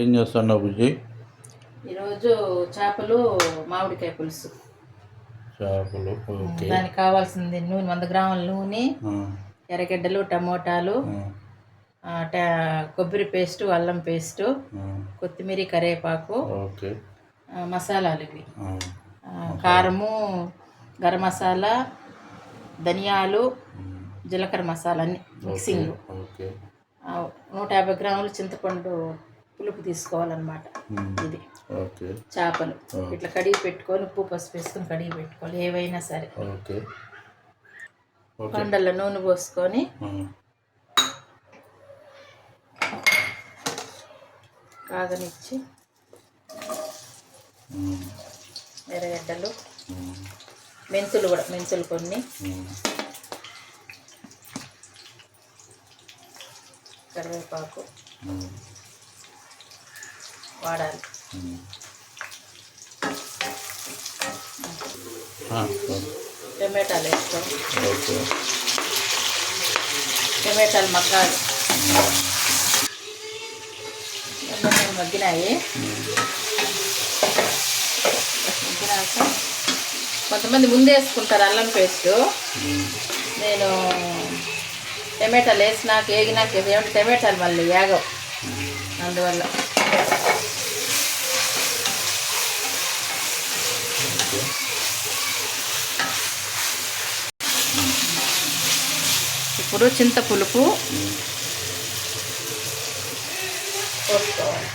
ఏం చేస్తున్నావు బుజ్జి? ఈరోజు చేపలు మామిడికాయ పులుసు. చేపలు ఓకే. దానికి కావాల్సింది నూనె 100 గ్రాముల నూనె, ఎర్రగడ్డలు, టమోటాలు, కొబ్బరి పేస్టు, అల్లం పేస్టు, కొత్తిమీర, కరివేపాకు, ఓకే. మసాలాలు ఇవి కారము, గరం మసాలా, ధనియాలు, జీలకర్ర మసాలా అన్ని మిక్సింగ్. 150 గ్రాములు చింతపండు పులుపు తీసుకోవాలన్నమాట. ఇది చేపలు ఇట్లా కడిగి పెట్టుకొని ఉప్పు పసుపు వేసుకొని కడిగి పెట్టుకోవాలి. ఏవైనా సరే కొండల్లో నూనె పోసుకొని కాగనిచ్చి ఎర్రగడ్డలు, మెంతులు కూడా మెంతులు కొన్ని, కరివేపాకు వాడాలి. టమాటాలు వేస్తాం. టమాటాలు మగ్గాలి. టమాటాలు మగ్గినాయి. మగ్గినాక కొంతమంది ముందే వేసుకుంటారు అల్లం పేస్టు. నేను టమాటాలు వేసినాక వేగినాక ఏమంటే టమాటాలు మళ్ళీ వేగవు, అందువల్ల ఇప్పుడు చింత పులుపు పోసుకోవాలి.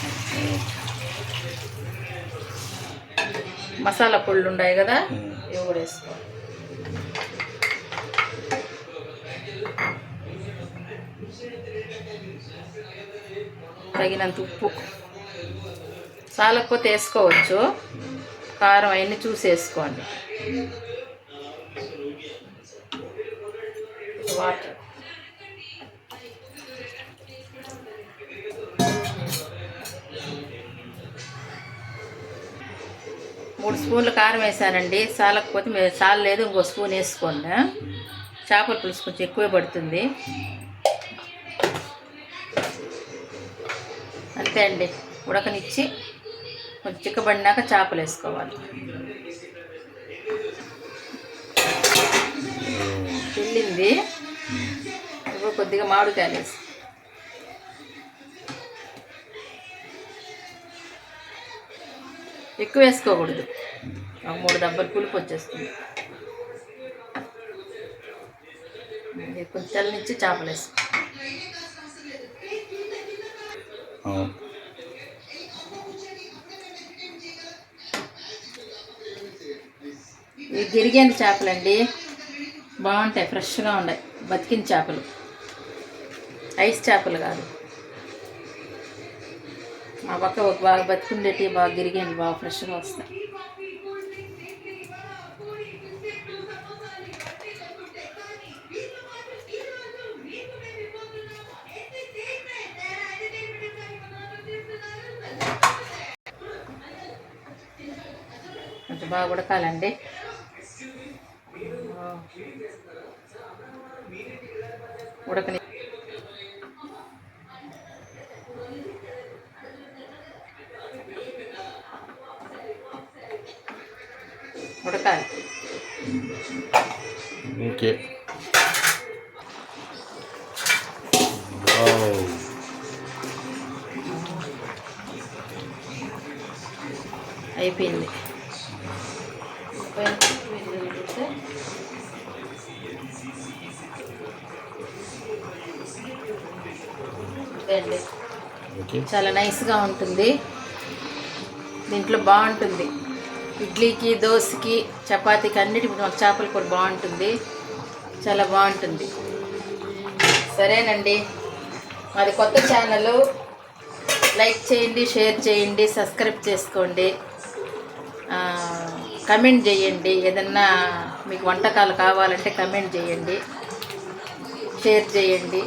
మసాలా పొళ్ళు ఉన్నాయి కదా, ఇవి కూడా వేసుకోవాలి. తగినంత ఉప్పు, చాలకపోతే వేసుకోవచ్చు. కారం అవన్నీ చూసి వేసుకోండి. వాటర్, మూడు స్పూన్లు కారం వేసానండి. చాలకపోతే మీరు చాలలేదు ఇంకో స్పూన్ వేసుకోండి. చేపల పులుసు కొంచెం ఎక్కువే పడుతుంది. అంతే అండి. ఉడకనిచ్చి కొంచెం చిక్కబడినాక చేపలు వేసుకోవాలి. వెళ్ళింది. ఇప్పుడు కొద్దిగా మామిడికాయలు వేసి ఎక్కువ వేసుకోకూడదు, 3 డబ్బాలు పులుపు వచ్చేస్తుంది. కొంచెం చల్లనిచ్చి చేపలు వేసుకో. ఇవి గిరిగేంది చేపలండి, బాగుంటాయి, ఫ్రెష్గా ఉన్నాయి. బతికిన చేపలు, ఐస్ చేపలు కాదు. మా పక్క ఒక బాగా బతికుండేటి బాగా గిరిగేంది, బాగా ఫ్రెష్గా వస్తాయి. కొంచెం బాగా ఉడకాలండి. ఉడకని ఉడకాలి. ఓకే. అయిపోయింది. చాలా నైస్గా ఉంటుంది. దీంట్లో బాగుంటుంది. ఇడ్లీకి, దోశకి, చపాతీకి అన్నిటికి మాకు చేపల కూర బాగుంటుంది, చాలా బాగుంటుంది. సరేనండి, మాది కొత్త ఛానల్. లైక్ చేయండి, షేర్ చేయండి, సబ్స్క్రైబ్ చేసుకోండి, కమెంట్ చేయండి. ఏదన్నా మీకు వంటకాలు కావాలంటే కమెంట్ చేయండి, షేర్ చేయండి.